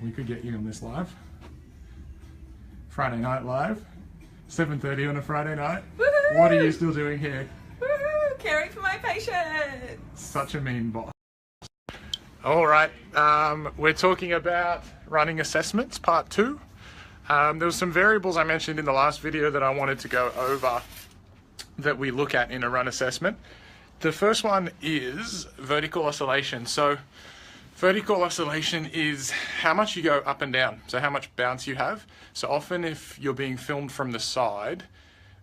we could get you on this live. Friday night live, 7:30 on a Friday night. Woohoo! What are you still doing here? Woohoo! Caring for my patients. Such a mean boss. All right, we're talking about running assessments, part 2. There was some variables I mentioned in the last video that I wanted to go over that we look at in a run assessment. The first one is vertical oscillation. So vertical oscillation is how much you go up and down, so how much bounce you have. So often if you're being filmed from the side,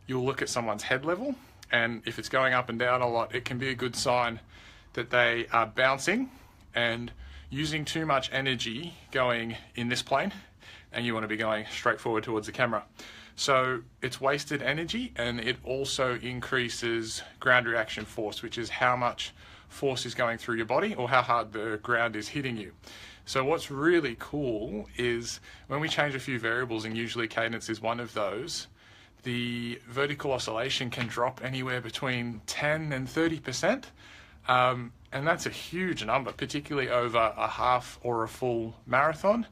you'll look at someone's head level, and if it's going up and down a lot, it can be a good sign that they are bouncing and using too much energy going in this plane, and you want to be going straight forward towards the camera. So it's wasted energy, and it also increases ground reaction force, which is how much force is going through your body or how hard the ground is hitting you. So what's really cool is when we change a few variables, and usually cadence is one of those, the vertical oscillation can drop anywhere between 10 and 30%. And that's a huge number, particularly over a half or a full marathon.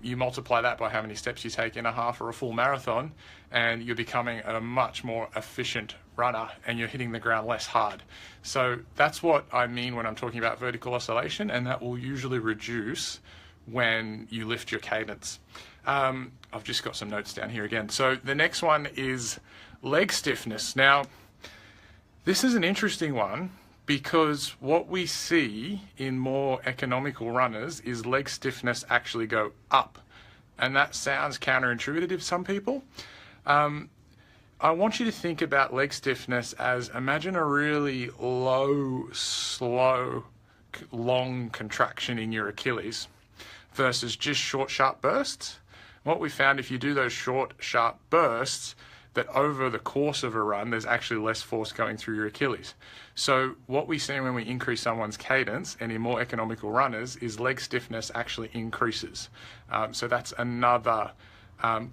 You multiply that by how many steps you take in a half or a full marathon, and you're becoming a much more efficient runner, and you're hitting the ground less hard. So that's what I mean when I'm talking about vertical oscillation, and that will usually reduce when you lift your cadence. I've just got some notes down here again. So the next one is leg stiffness. Now, this is an interesting one, because what we see in more economical runners is leg stiffness actually go up. And that sounds counterintuitive to some people. I want you to think about leg stiffness as, imagine a really low, slow, long contraction in your Achilles versus just short, sharp bursts. What we found, if you do those short, sharp bursts, that over the course of a run, there's actually less force going through your Achilles. So what we see when we increase someone's cadence, and in more economical runners, is leg stiffness actually increases. So that's another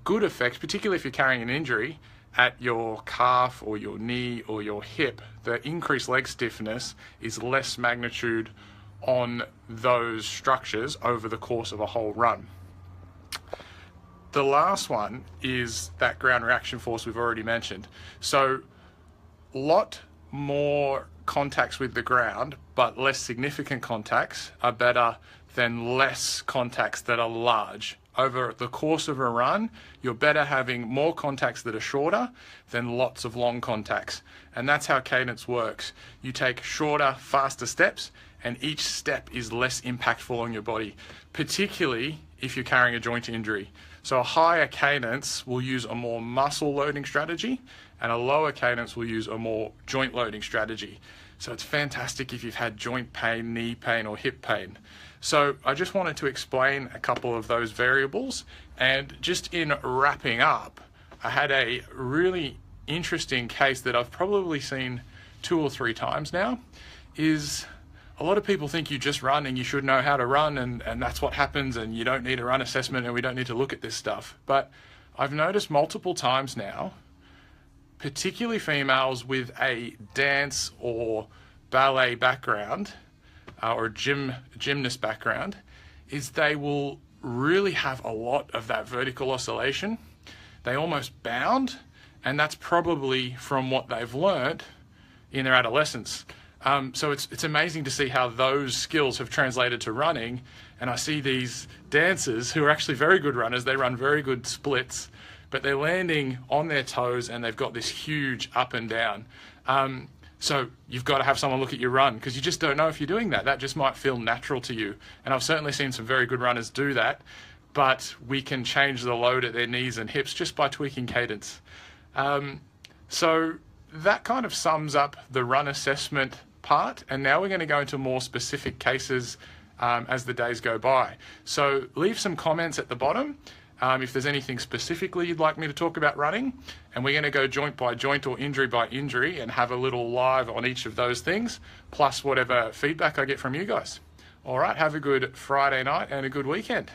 good effect, particularly if you're carrying an injury at your calf or your knee or your hip. The increased leg stiffness is less magnitude on those structures over the course of a whole run. The last one is that ground reaction force we've already mentioned. So a lot more contacts with the ground, but less significant contacts are better than less contacts that are large. Over the course of a run, you're better having more contacts that are shorter than lots of long contacts. And that's how cadence works. You take shorter, faster steps, and each step is less impactful on your body, particularly if you're carrying a joint injury. So a higher cadence will use a more muscle loading strategy, and a lower cadence will use a more joint loading strategy. So it's fantastic if you've had joint pain, knee pain, or hip pain. So I just wanted to explain a couple of those variables, and just in wrapping up, I had a really interesting case that I've probably seen 2 or 3 times now. Is a lot of people think you just run and you should know how to run, and that's what happens, and you don't need a run assessment and we don't need to look at this stuff. But I've noticed multiple times now, particularly females with a dance or ballet background or gymnast background, is they will really have a lot of that vertical oscillation. They almost bound, and that's probably from what they've learned in their adolescence. So it's amazing to see how those skills have translated to running. And I see these dancers who are actually very good runners. They run very good splits, but they're landing on their toes, and they've got this huge up and down. So you've got to have someone look at your run, because you just don't know if you're doing that. That just might feel natural to you. And I've certainly seen some very good runners do that, but we can change the load at their knees and hips just by tweaking cadence. So that kind of sums up the run assessment part, and now we're going to go into more specific cases as the days go by. So leave some comments at the bottom if there's anything specifically you'd like me to talk about running, and we're going to go joint by joint or injury by injury and have a little live on each of those things, plus whatever feedback I get from you guys. All right, have a good Friday night and a good weekend.